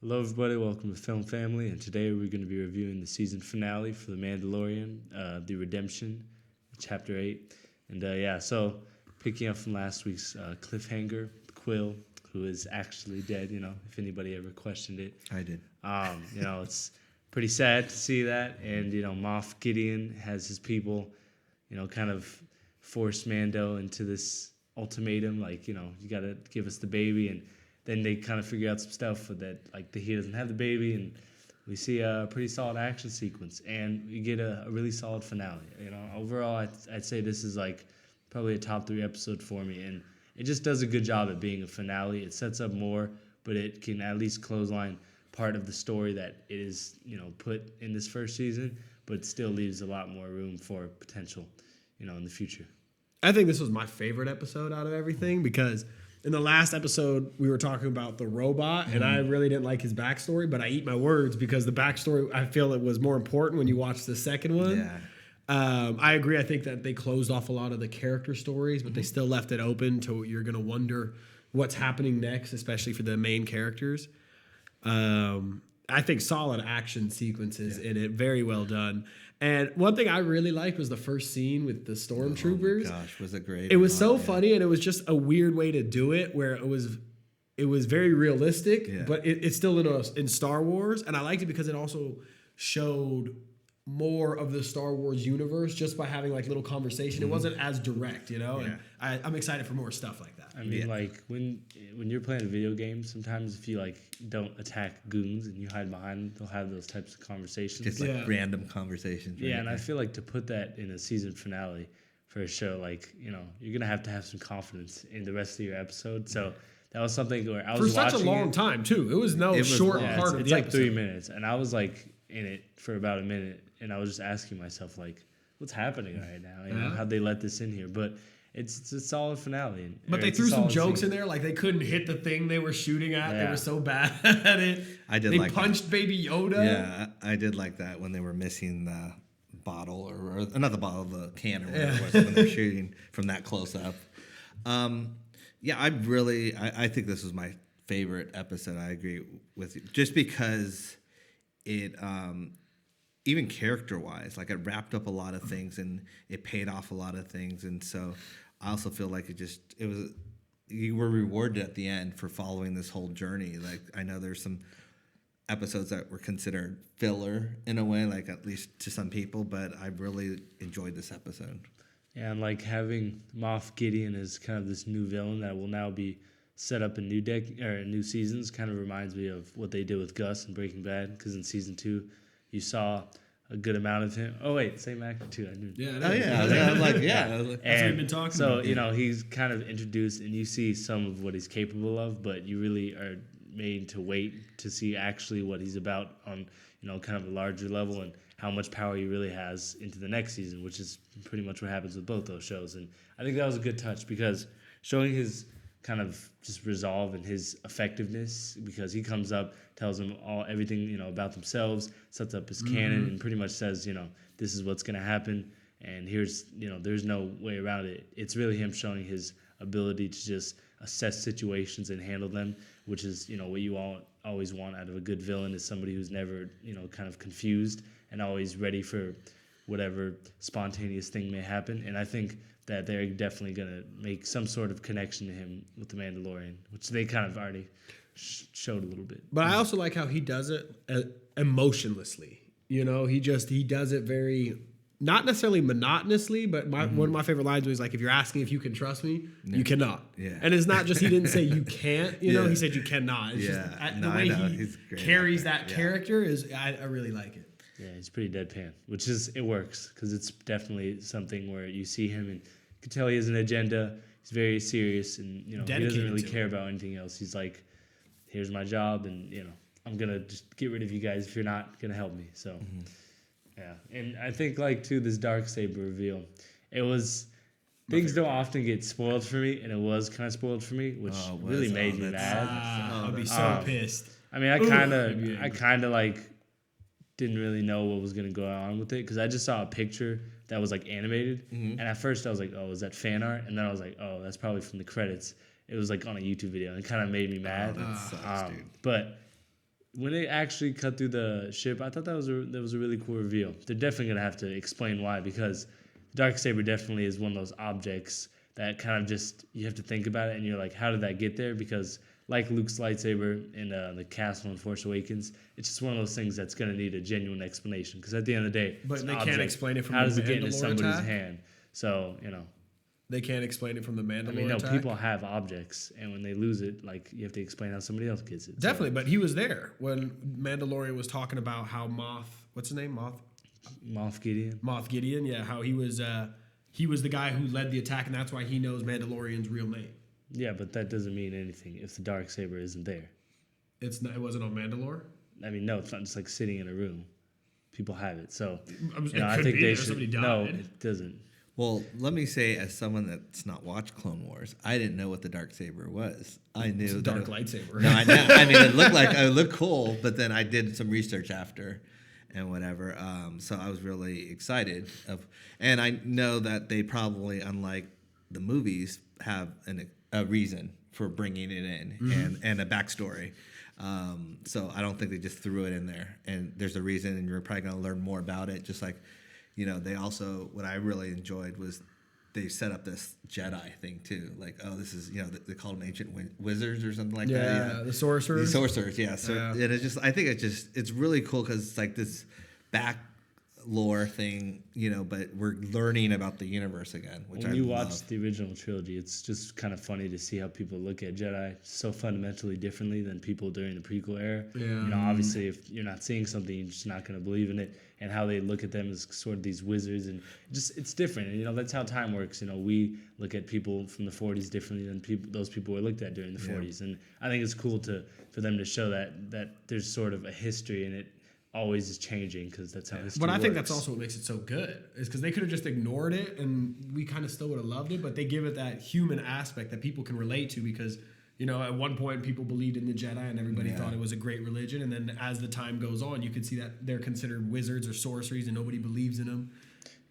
Hello, everybody. Welcome to Film Family. And today we're going to be reviewing the season finale for The Mandalorian, The Redemption, Chapter 8. And so picking up from last week's cliffhanger, Quill, who is actually dead, if anybody ever questioned it. I did. It's pretty sad to see that. And, Moff Gideon has his people, kind of force Mando into this ultimatum, like, you got to give us the baby. And then they kind of figure out some stuff that, like, he doesn't have the baby, and we see a pretty solid action sequence, and we get a really solid finale. Overall, I'd say this is like probably a top 3 episode for me, and it just does a good job at being a finale. It sets up more, but it can at least clothesline part of the story that it is, put in this first season, but still leaves a lot more room for potential, in the future. I think this was my favorite episode out of everything because in the last episode, we were talking about the robot, and I really didn't like his backstory, but I eat my words because the backstory, I feel it was more important when you watch the second one. Yeah. I agree. I think that they closed off a lot of the character stories, but they still left it open to you're going to wonder what's happening next, especially for the main characters. I think solid action sequences in it, very well done. And one thing I really liked was the first scene with the stormtroopers. Oh my gosh, was it great? It was so funny, and it was just a weird way to do it, where it was very realistic, but it's still in Star Wars. And I liked it because it also showed more of the Star Wars universe just by having like little conversation. It wasn't as direct, And I'm excited for more stuff like that. I mean, like when you're playing a video game, sometimes if you like don't attack goons and you hide behind them, they'll have those types of conversations. Just like random conversations. Right? Yeah, and I feel like to put that in a season finale for a show, like, you're gonna have to have some confidence in the rest of your episode. So that was something where I was for such a long time too. It was short part of the episode. It's like 3 minutes, and I was like in it for about a minute, and I was just asking myself like, what's happening right now? How'd they let this in here? But it's a solid finale. But they threw some jokes in there, like they couldn't hit the thing they were shooting at. Yeah. They were so bad at it. They punched Baby Yoda. Yeah, I did like that when they were missing the bottle, or not the bottle, the can, or whatever it was, when they're shooting from that close up. I think this was my favorite episode. I agree with you. Just because it, even character-wise, like it wrapped up a lot of things and it paid off a lot of things. And so I also feel like you were rewarded at the end for following this whole journey. Like, I know there's some episodes that were considered filler in a way, like at least to some people, but I really enjoyed this episode. Yeah, and like having Moff Gideon as kind of this new villain that will now be set up in new seasons kind of reminds me of what they did with Gus in Breaking Bad, because in season 2 you saw a good amount of him. Oh wait, same actor too. I knew. Yeah. I'm like, that's what we've been talking about. So he's kind of introduced, and you see some of what he's capable of, but you really are made to wait to see actually what he's about on kind of a larger level, and how much power he really has into the next season, which is pretty much what happens with both those shows. And I think that was a good touch, because showing his kind of just resolve and his effectiveness, because he comes up, tells them everything about themselves, sets up his canon, and pretty much says this is what's going to happen, and here's there's no way around it. It's really him showing his ability to just assess situations and handle them, which is what you all always want out of a good villain, is somebody who's never kind of confused and always ready for whatever spontaneous thing may happen. And I think that they're definitely going to make some sort of connection to him with the Mandalorian, which they kind of already showed a little bit. But I also like how he does it emotionlessly. He does it very, not necessarily monotonously, but one of my favorite lines was like, if you're asking if you can trust me, you cannot. Yeah. And it's not just, he didn't say you can't, he said you cannot. It's just the way he carries that character is, I really like it. Yeah, he's pretty deadpan, it works, because it's definitely something where you see him and you can tell he has an agenda. He's very serious, and he doesn't really care about anything else. He's like, here's my job, and I'm gonna just get rid of you guys if you're not gonna help me. So yeah, and I think like too, this Darksaber reveal, things don't often get spoiled for me, and it was kind of spoiled for me, which really made me mad. I'd be so pissed. I mean, I kind of like didn't really know what was going to go on with it, because I just saw a picture that was like animated, and at first I was like, oh, is that fan art? And then I was like, oh, that's probably from the credits. It was like on a YouTube video, and it kind of made me mad. That sucks, dude. But when they actually cut through the ship, I thought that was a really cool reveal. They're definitely gonna have to explain why, because Darksaber definitely is one of those objects that kind of just you have to think about it and you're like, how did that get there? Because like Luke's lightsaber in the castle in Force Awakens, it's just one of those things that's gonna need a genuine explanation. Because at the end of the day, But it's they an can't object. explain it from how the does it get into Mandalore somebody's attack? hand? So They can't explain it from the Mandalorian I mean, no, attack? people have objects, and when they lose it, like you have to explain how somebody else gets it. So- Definitely, but he was there when Mandalorian was talking about how what's his name? Moff Gideon. Moff Gideon, yeah, how he was the guy who led the attack, and that's why he knows Mandalorian's real name. Yeah, but that doesn't mean anything if the Darksaber isn't there. It wasn't on Mandalore. I mean, no, it's not just like sitting in a room. People have it, so It I could think be they if should. somebody No, died. it doesn't. Well, let me say, as someone that's not watched Clone Wars, I didn't know what the Darksaber was. I knew It's a that dark lightsaber. No, I know. I mean, it looked cool, but then I did some research after, and whatever. So I was really excited and I know that they probably, unlike the movies, have a reason for bringing it in and a backstory. So I don't think they just threw it in there. And there's a reason, and you're probably going to learn more about it. Just like, they also, what I really enjoyed was they set up this Jedi thing too. Like, oh, this is, they call them ancient wizards or something like that. Yeah, the sorcerers. The sorcerers, yeah. So Yeah. and I think it's really cool because it's like this back lore thing, but we're learning about the universe again, which When I you love. watch the original trilogy, it's just kind of funny to see how people look at Jedi so fundamentally differently than people during the prequel era. Yeah. Obviously, if you're not seeing something, you're just not going to believe in it. And how they look at them as sort of these wizards, and it's different. And that's how time works. We look at people from the 40s differently than those people were looked at during the 40s. And I think it's cool for them to show that there's sort of a history, and it always is changing because that's how history But I think works. that's also what makes it so good, is because they could have just ignored it and we kind of still would have loved it, but they give it that human aspect that people can relate to because, at one point people believed in the Jedi and everybody thought it was a great religion. And then as the time goes on, you can see that they're considered wizards or sorceries and nobody believes in them.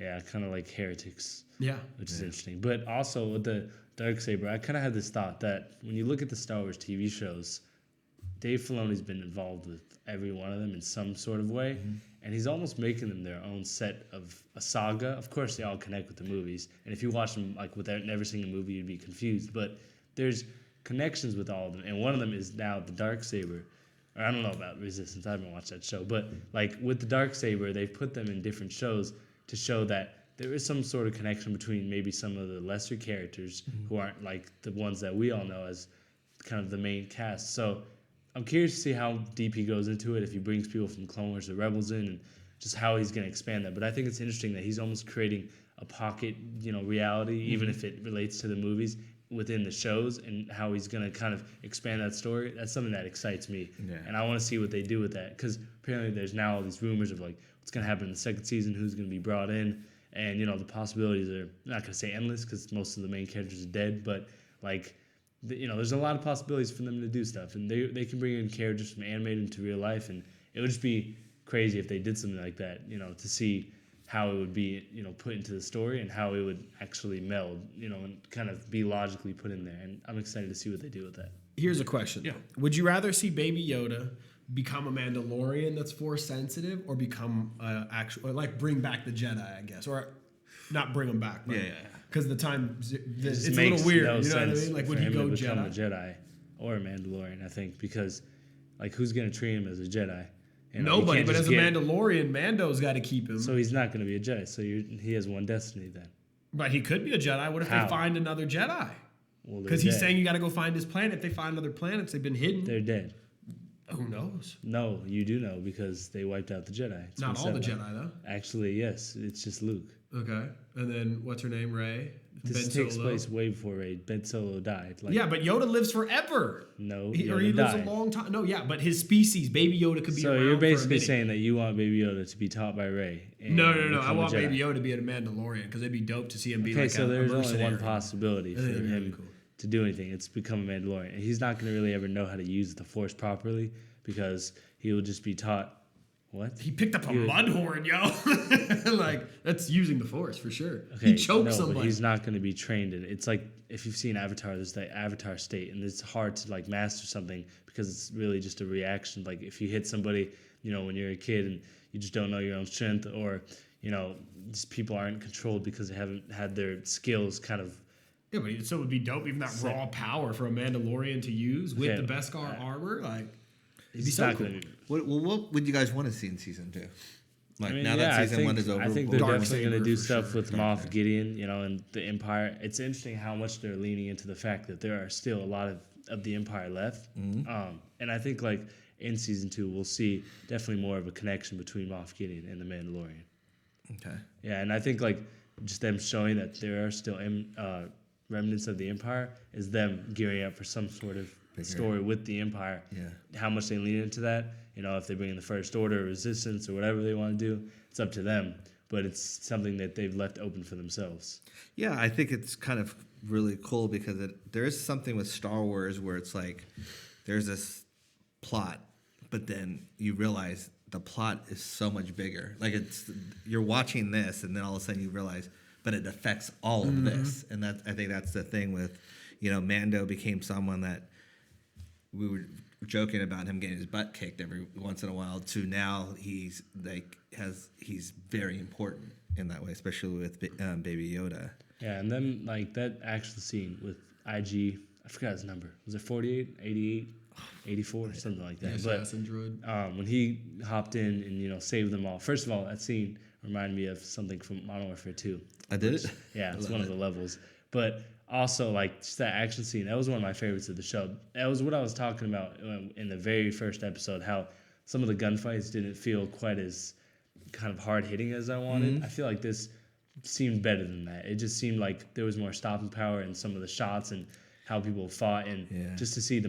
Yeah, kind of like heretics. Yeah. Which is interesting. But also with the Darksaber, I kind of had this thought that when you look at the Star Wars TV shows, Dave Filoni's been involved with every one of them in some sort of way, and he's almost making them their own set of a saga. Of course, they all connect with the movies, and if you watch them like without every single movie, you'd be confused. But there's connections with all of them, and one of them is now the Darksaber. Or I don't know about Resistance. I haven't watched that show, but like with the Darksaber, they've put them in different shows to show that there is some sort of connection between maybe some of the lesser characters who aren't like the ones that we all know as kind of the main cast. So I'm curious to see how deep he goes into it, if he brings people from Clone Wars or Rebels in, and just how he's going to expand that. But I think it's interesting that he's almost creating a pocket, reality, even if it relates to the movies within the shows, and how he's going to kind of expand that story. That's something that excites me. Yeah. And I want to see what they do with that, because apparently there's now all these rumors of like what's going to happen in the second season, who's going to be brought in, and the possibilities are, I'm not going to say endless because most of the main characters are dead, but like, there's a lot of possibilities for them to do stuff, and they can bring in characters from animated into real life, and it would just be crazy if they did something like that, to see how it would be, put into the story and how it would actually meld, and kind of be logically put in there. And I'm excited to see what they do with that. Here's a question. Yeah. Would you rather see Baby Yoda become a Mandalorian that's Force sensitive, or become or like bring back the Jedi, I guess, or not bring them back? But, Yeah. Because the time it's Just a makes little weird. no You know what I sense mean? Like, for would he him go to become Jedi? a Jedi or a Mandalorian? I think because, like, who's gonna treat him as a Jedi? You Nobody, can't but just as a Mandalorian, Mando's got to keep him. So he's not gonna be a Jedi. So he has one destiny then. But he could be a Jedi. What if How? they find another Jedi? Well, they're Because he's dead. saying you got to go find his planet. If they find other planets, they've been hidden. They're dead. Who knows? No, you do know because they wiped out the Jedi. It's Not been all the said. Jedi, though. Actually, yes. It's just Luke. Okay. And then what's her name? Rey? This Ben takes Solo. place way before Ben Solo died. Like, Yeah, but Yoda lives forever. no, Or Yoda he lives died. a long time. No, yeah, but his species, Baby Yoda, could be So around you're for a basically minute. saying that you want Baby Yoda to be taught by Rey. No. I want Jedi. Baby Yoda to be a Mandalorian because it'd be dope to see him be Okay, like so a there's only mercenary. one possibility for I think it'd be him really cool. to do anything. It's become a Mandalorian. And he's not going to really ever know how to use the Force properly because he will just be taught What? He picked up a mud horn, yo. Like, that's using the Force for sure. Okay, He choked somebody. But he's not going to be trained in it. It's like if you've seen Avatar, there's that Avatar state, and it's hard to like master something because it's really just a reaction. Like if you hit somebody, when you're a kid and you just don't know your own strength, or just people aren't controlled because they haven't had their skills kind of. Yeah, but it still would be dope even that raw power for a Mandalorian to use with the Beskar armor. Like, it'd be so cool. What would you guys want to see in season 2? Like, now that season 1 is over. I think they're definitely going to do for stuff sure. with Moff Gideon, and the Empire. It's interesting how much they're leaning into the fact that there are still a lot of the Empire left. Mm-hmm. And I think like in season 2, we'll see definitely more of a connection between Moff Gideon and the Mandalorian. Okay. Yeah, and I think like just them showing that there are still remnants of the Empire is them gearing up for some sort of story with the Empire. Yeah. How much they lean into that, if they bring in the First Order or Resistance or whatever they want to do, it's up to them. But it's something that they've left open for themselves. Yeah, I think it's kind of really cool because there is something with Star Wars where it's like there's this plot, but then you realize the plot is so much bigger. Like you're watching this, and then all of a sudden you realize, but it affects all of this, and I think that's the thing with, Mando became someone that we were joking about him getting his butt kicked every once in a while to now he's very important in that way, especially with Baby Yoda. Yeah, and then like that actual scene with IG, I forgot his number. Was it 48, 88, 84, something like that? Yes, but droid. when he hopped in and saved them all. First of all, that scene reminded me of something from Modern Warfare 2. I did it? Yeah, it's one of the levels. But also, like, just that action scene, that was one of my favorites of the show. That was what I was talking about in the very first episode, how some of the gunfights didn't feel quite as kind of hard-hitting as I wanted. I feel like this seemed better than that. It just seemed like there was more stopping power in some of the shots and how people fought, and just to see the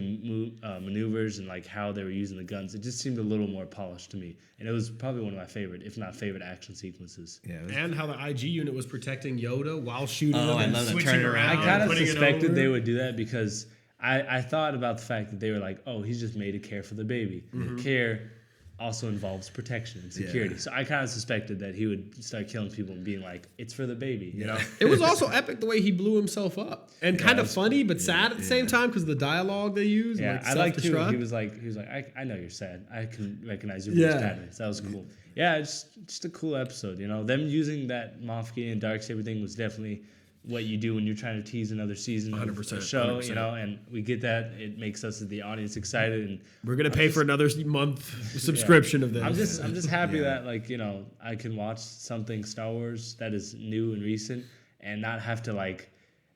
maneuvers and like how they were using the guns, it just seemed a little more polished to me. And it was probably one of my favorite, if not favorite, action sequences. Yeah, and how the IG unit was protecting Yoda while shooting him and love that switching turn around. I kind of putting it suspected over. they would do that because I thought about the fact that they were like, oh, he's just made to care for the baby. Care also involves protection and security. Yeah. So I kind of suspected that he would start killing people and being like, it's for the baby, It was also epic the way he blew himself up, and kind of funny but sad at the same time because of the dialogue they used. Yeah, like I liked too. self-destruct. He was like, I know you're sad. I can recognize your voice patterns. That was cool. Yeah, just a cool episode. Them using that Moff Gideon Darksaber thing was definitely what you do when you're trying to tease another season of 100%, a show. 100%. And we get that. It makes us as the audience excited, and We're gonna pay for another month subscription of this. I'm just happy that I can watch something Star Wars that is new and recent and not have to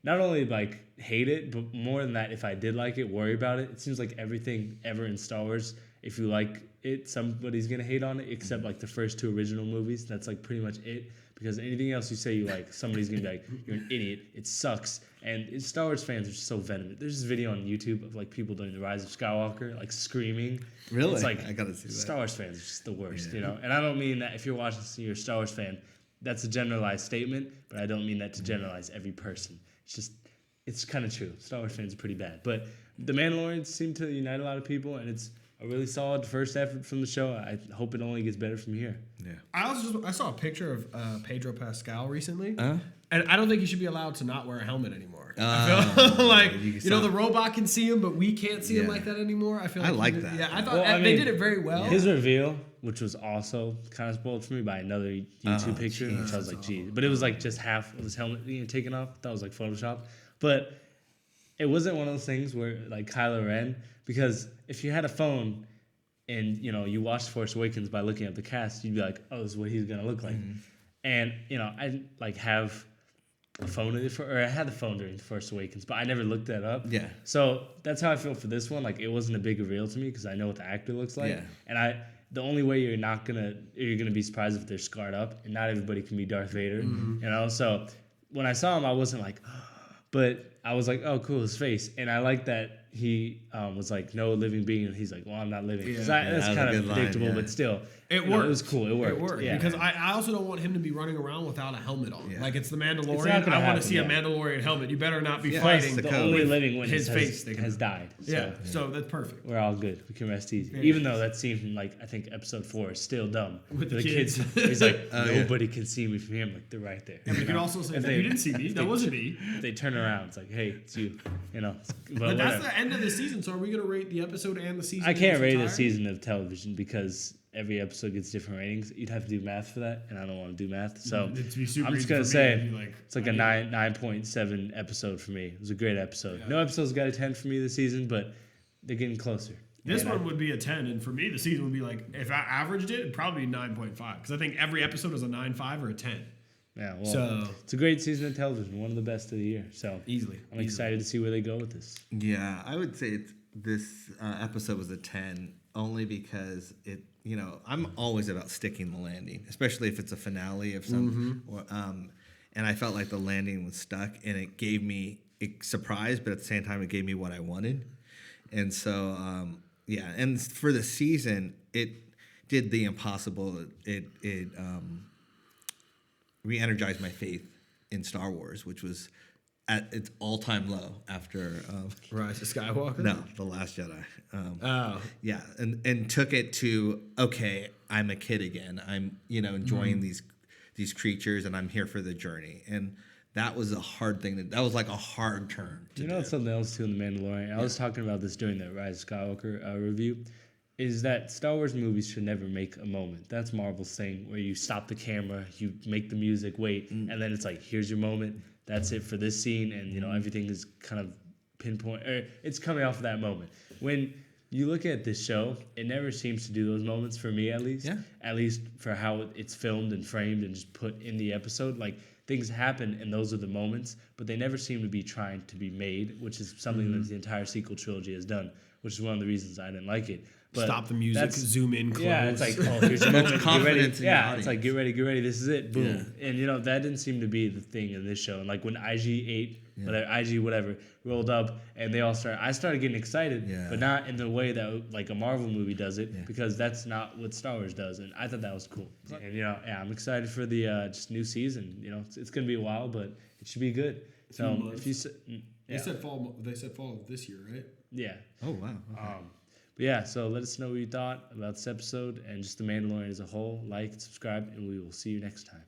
not only hate it, but more than that, if I did like it, worry about it. It seems like everything ever in Star Wars, if you like it, somebody's gonna hate on it, except the first 2 original movies. That's pretty much it. Because anything else you say you like, somebody's gonna be like, you're an idiot. It sucks. And Star Wars fans are just so venomous. There's this video on YouTube of people doing the Rise of Skywalker, screaming. Really? It's I gotta see that. Star Wars fans are just the worst, And I don't mean that if you're watching this and you're a Star Wars fan, that's a generalized statement, but I don't mean that to generalize every person. It's kind of true. Star Wars fans are pretty bad. But The Mandalorian seemed to unite a lot of people, and it's a really solid first effort from the show. I hope it only gets better from here. Yeah. I saw a picture of Pedro Pascal recently, and I don't think he should be allowed to not wear a helmet anymore. I feel like the robot can see him, but we can't see him like that anymore. I feel like that. Yeah, I thought they did it very well. His reveal, which was also kind of spoiled for me by another YouTube picture, which I was like, geez. But it was just half of his helmet being taken off. That was Photoshop. But it wasn't one of those things where Kylo Ren, because if you had a phone and you watched Force Awakens by looking at the cast, you'd be like, oh, this is what he's gonna look like. And I didn't have a phone I had the phone during Force Awakens, but I never looked that up. Yeah. So that's how I feel for this one. It wasn't a big reveal to me because I know what the actor looks like. Yeah. And the only way you're gonna be surprised if they're scarred up, and not everybody can be Darth Vader. So when I saw him, I wasn't like, but I was like, oh, cool, his face. And I like that he was like, no living being. And he's like, well, I'm not living. 'Cause Yeah. that's that was kind a of good line, predictable, yeah. but still. It you know, worked. It was cool. It worked. Yeah. Because I also don't want him to be running around without a helmet on. Yeah. Like it's the It's not Mandalorian. gonna I want to happen, see yeah. a Mandalorian helmet. You better not be Yeah. fighting Plus the the only code. living witness his face sticking has out. died. So Yeah, so that's perfect. we're all good. We can rest easy. Yeah. Even though that scene from like I think episode 4 is still dumb. With the kids. kids. He's like, Oh, yeah. nobody can see me from here. I'm like, they're right there. And we You can know? also say, If that they- you didn't see me. if That they wasn't t- me. if they turn around, it's like, hey, it's you. You know. But that's whatever. the end of the season. So are we going to rate the episode and the season? I in can't its rate a entirety? season of television because every episode gets different ratings. You'd have to do math for that, and I don't want to do math. So It'd be super I'm just easy gonna for me say to be like, it's like a 9.7 episode for me. It was a great episode. Yeah. No episodes got a 10 for me this season, but they're getting closer. This And one would be a 10, and for me, the season would be like, if I averaged it, it'd probably be 9.5. Because I think every episode is a 9.5 or a 10. Yeah, well, So- it's a great season of television, one of the best of the year. So Easily. I'm excited to see where they go with this. Yeah, I would say this episode was a 10 only because it, you know, I'm always about sticking the landing, especially if it's a finale of some, or, and I felt like the landing was stuck and it gave me a surprise, but at the same time, it gave me what I wanted. And so, yeah, and for the season, it did the impossible. It re-energized my faith in Star Wars, which was at its all-time low after Rise of Skywalker? no, The Last Jedi. Oh. Yeah, and took it to, okay, I'm a kid again. I'm, you know, enjoying these creatures, and I'm here for the journey. And that was a hard thing. That was like a hard turn. To You know, do. it's something else too in The Mandalorian. I was talking about this during the Rise of Skywalker review. Is that Star Wars movies should never make a moment. That's Marvel's thing, where you stop the camera, you make the music wait, and then it's like, here's your moment. That's it for this scene, and you know everything is kind of pinpoint. Or it's coming off of that moment. When you look at this show, it never seems to do those moments for me, at least. Yeah. At least for how it's filmed and framed and just put in the episode. Like things happen, and those are the moments, but they never seem to be trying to be made, which is something that the entire sequel trilogy has done, which is one of the reasons I didn't like it. But Stop the music, zoom in close. yeah, it's like, oh, here's your moment. Get ready. confidence in your Yeah, it's like, audience. get ready. This is it. Boom. Yeah. And you know that didn't seem to be the thing in this show. And like when IG8, whatever, rolled up, and they all started. I started getting excited, Yeah. but not in the way that like a Marvel movie does it, because that's not what Star Wars does. And I thought that was cool. And you know, yeah, I'm excited for the just new season. You know, it's gonna be a while, but it should be good. So months. if you, They yeah, said fall. They said fall of this year, right? yeah. Oh, wow. Okay. But yeah, so let us know what you thought about this episode and just The Mandalorian as a whole. Like, subscribe, and we will see you next time.